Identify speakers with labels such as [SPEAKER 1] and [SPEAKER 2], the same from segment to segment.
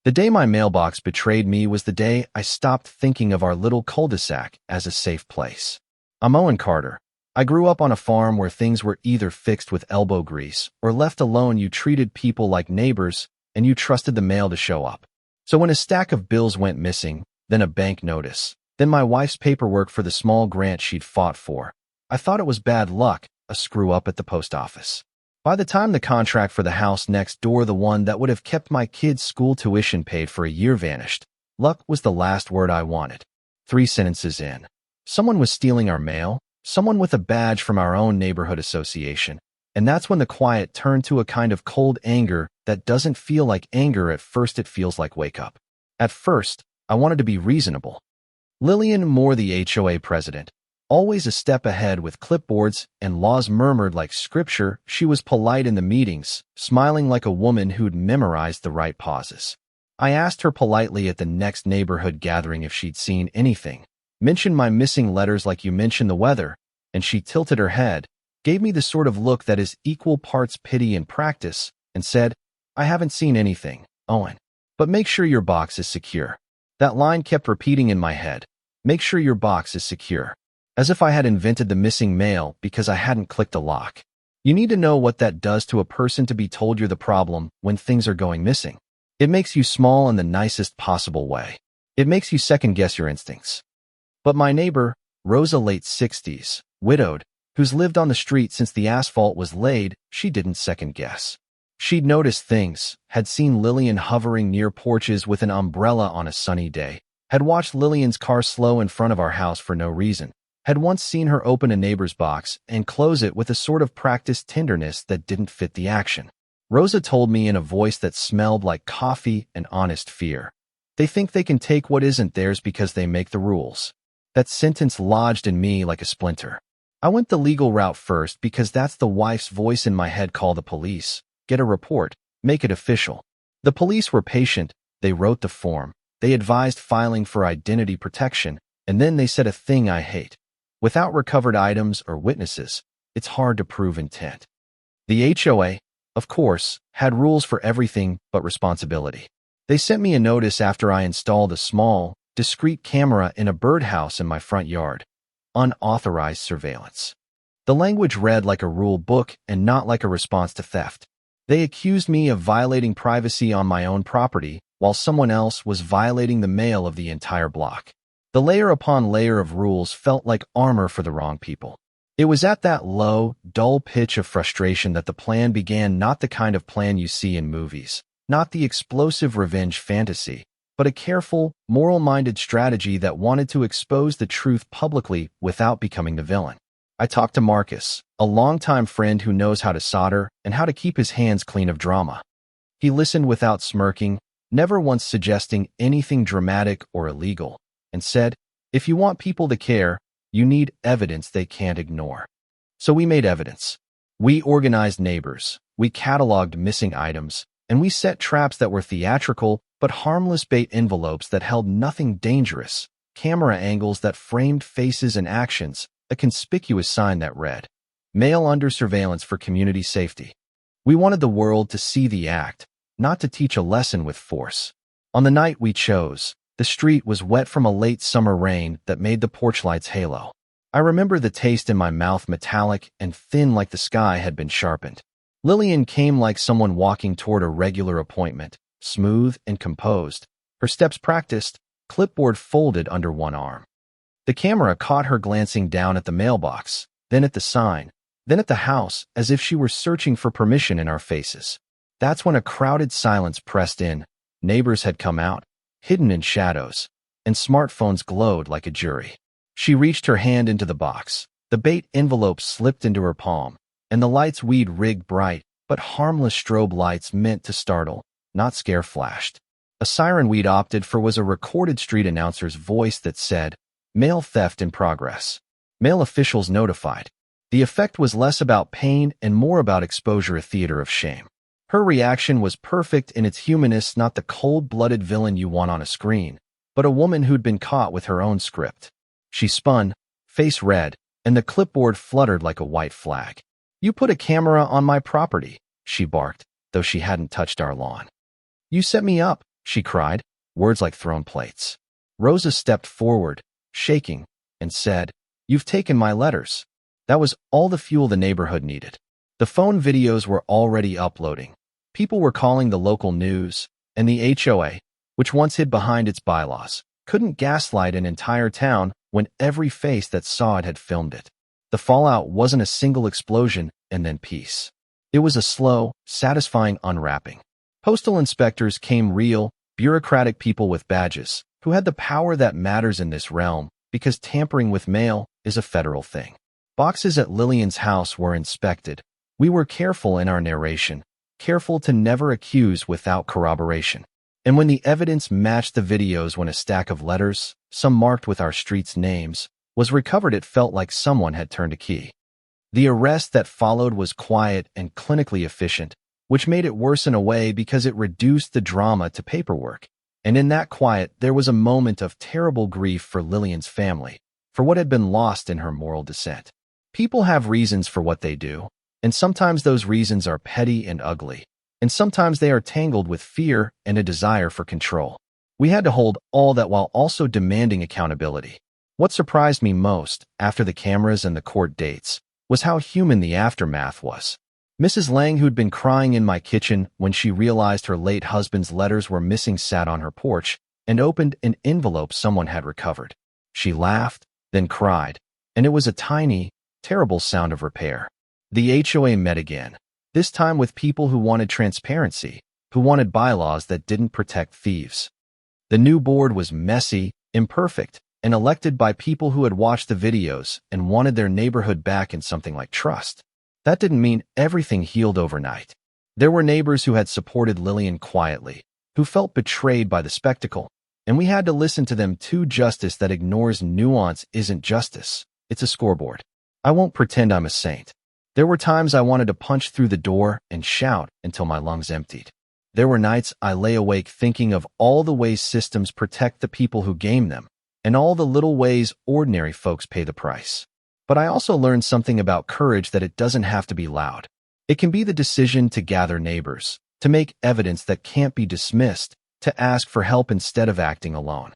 [SPEAKER 1] The day my mailbox betrayed me was the day I stopped thinking of our little cul-de-sac as a safe place. I'm Owen Carter. I grew up on a farm where things were either fixed with elbow grease or left alone. You treated people like neighbors and you trusted the mail to show up. So when a stack of bills went missing, then a bank notice, then my wife's paperwork for the small grant she'd fought for, I thought it was bad luck, a screw-up at the post office. By the time the contract for the house next door, the one that would have kept my kids' school tuition paid for a year, vanished. Luck was the last word I wanted. 3 sentences in. Someone was stealing our mail, someone with a badge from our own neighborhood association, and that's when the quiet turned to a kind of cold anger that doesn't feel like anger at first. It feels like wake up. At first, I wanted to be reasonable. Lillian Moore, the HOA president, always a step ahead with clipboards and laws murmured like scripture. She was polite in the meetings, smiling like a woman who'd memorized the right pauses. I asked her politely at the next neighborhood gathering if she'd seen anything, mentioned my missing letters like you mentioned the weather, and she tilted her head, gave me the sort of look that is equal parts pity and practice, and said, "I haven't seen anything, Owen. But make sure your box is secure." That line kept repeating in my head. Make sure your box is secure. As if I had invented the missing mail because I hadn't clicked a lock. You need to know what that does to a person to be told you're the problem when things are going missing. It makes you small in the nicest possible way. It makes you second-guess your instincts. But my neighbor, Rosa, late 60s, widowed, who's lived on the street since the asphalt was laid, she didn't second-guess. She'd noticed things, had seen Lillian hovering near porches with an umbrella on a sunny day, had watched Lillian's car slow in front of our house for no reason, had once seen her open a neighbor's box and close it with a sort of practiced tenderness that didn't fit the action. Rosa told me in a voice that smelled like coffee and honest fear. They think they can take what isn't theirs because they make the rules. That sentence lodged in me like a splinter. I went the legal route first because that's the wife's voice in my head. Call the police, get a report, make it official. The police were patient, they wrote the form, they advised filing for identity protection, and then they said a thing I hate. Without recovered items or witnesses, it's hard to prove intent. The HOA, of course, had rules for everything but responsibility. They sent me a notice after I installed a small, discreet camera in a birdhouse in my front yard. Unauthorized surveillance. The language read like a rule book and not like a response to theft. They accused me of violating privacy on my own property, while someone else was violating the mail of the entire block. The layer upon layer of rules felt like armor for the wrong people. It was at that low, dull pitch of frustration that the plan began, not the kind of plan you see in movies, not the explosive revenge fantasy, but a careful, moral-minded strategy that wanted to expose the truth publicly without becoming the villain. I talked to Marcus, a longtime friend who knows how to solder and how to keep his hands clean of drama. He listened without smirking, never once suggesting anything dramatic or illegal, and said, "If you want people to care, you need evidence they can't ignore." So we made evidence. We organized neighbors, we cataloged missing items, and we set traps that were theatrical but harmless, bait envelopes that held nothing dangerous, camera angles that framed faces and actions, a conspicuous sign that read, "Mail under surveillance for community safety." We wanted the world to see the act, not to teach a lesson with force. On the night we chose, the street was wet from a late summer rain that made the porch lights halo. I remember the taste in my mouth, metallic and thin like the sky had been sharpened. Lillian came like someone walking toward a regular appointment, smooth and composed, her steps practiced, clipboard folded under one arm. The camera caught her glancing down at the mailbox, then at the sign, then at the house, as if she were searching for permission in our faces. That's when a crowded silence pressed in. Neighbors had come out, hidden in shadows, and smartphones glowed like a jury. She reached her hand into the box. The bait envelope slipped into her palm, and the lights we'd rigged, bright but harmless strobe lights meant to startle, not scare, flashed. A siren we'd opted for was a recorded street announcer's voice that said, "Mail theft in progress. Mail officials notified." The effect was less about pain and more about exposure, a theater of shame. Her reaction was perfect in its humanness, not the cold-blooded villain you want on a screen, but a woman who'd been caught with her own script. She spun, face red, and the clipboard fluttered like a white flag. "You put a camera on my property," she barked, though she hadn't touched our lawn. "You set me up," she cried, words like thrown plates. Rosa stepped forward, shaking, and said, "You've taken my letters." That was all the fuel the neighborhood needed. The phone videos were already uploading. People were calling the local news, and the HOA, which once hid behind its bylaws, couldn't gaslight an entire town when every face that saw it had filmed it. The fallout wasn't a single explosion and then peace. It was a slow, satisfying unwrapping. Postal inspectors came real, bureaucratic people with badges, who had the power that matters in this realm because tampering with mail is a federal thing. Boxes at Lillian's house were inspected. We were careful in our narration, careful to never accuse without corroboration. And when the evidence matched the videos, when a stack of letters, some marked with our street's names, was recovered, it felt like someone had turned a key. The arrest that followed was quiet and clinically efficient, which made it worse in a way because it reduced the drama to paperwork. And in that quiet, there was a moment of terrible grief for Lillian's family, for what had been lost in her moral descent. People have reasons for what they do, and sometimes those reasons are petty and ugly, and sometimes they are tangled with fear and a desire for control. We had to hold all that while also demanding accountability. What surprised me most, after the cameras and the court dates, was how human the aftermath was. Mrs. Lang, who'd been crying in my kitchen when she realized her late husband's letters were missing, sat on her porch and opened an envelope someone had recovered. She laughed, then cried, and it was a tiny, terrible sound of repair. The HOA met again, this time with people who wanted transparency, who wanted bylaws that didn't protect thieves. The new board was messy, imperfect, and elected by people who had watched the videos and wanted their neighborhood back in something like trust. That didn't mean everything healed overnight. There were neighbors who had supported Lillian quietly, who felt betrayed by the spectacle, and we had to listen to them too. Justice that ignores nuance isn't justice, it's a scoreboard. I won't pretend I'm a saint. There were times I wanted to punch through the door and shout until my lungs emptied. There were nights I lay awake thinking of all the ways systems protect the people who game them, and all the little ways ordinary folks pay the price. But I also learned something about courage, that it doesn't have to be loud. It can be the decision to gather neighbors, to make evidence that can't be dismissed, to ask for help instead of acting alone.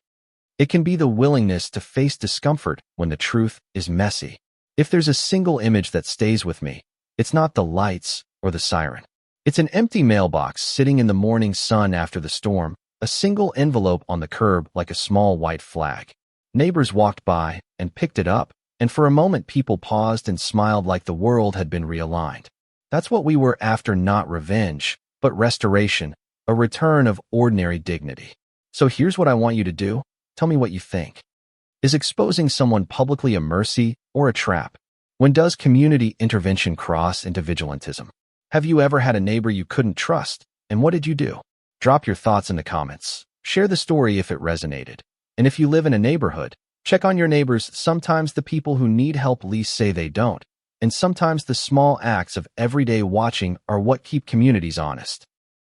[SPEAKER 1] It can be the willingness to face discomfort when the truth is messy. If there's a single image that stays with me, it's not the lights or the siren. It's an empty mailbox sitting in the morning sun after the storm, a single envelope on the curb like a small white flag. Neighbors walked by and picked it up, and for a moment people paused and smiled like the world had been realigned. That's what we were after, not revenge, but restoration, a return of ordinary dignity. So here's what I want you to do. Tell me what you think. Is exposing someone publicly a mercy or a trap? When does community intervention cross into vigilantism? Have you ever had a neighbor you couldn't trust, and what did you do? Drop your thoughts in the comments. Share the story if it resonated. And if you live in a neighborhood, check on your neighbors. Sometimes the people who need help least say they don't, and sometimes the small acts of everyday watching are what keep communities honest.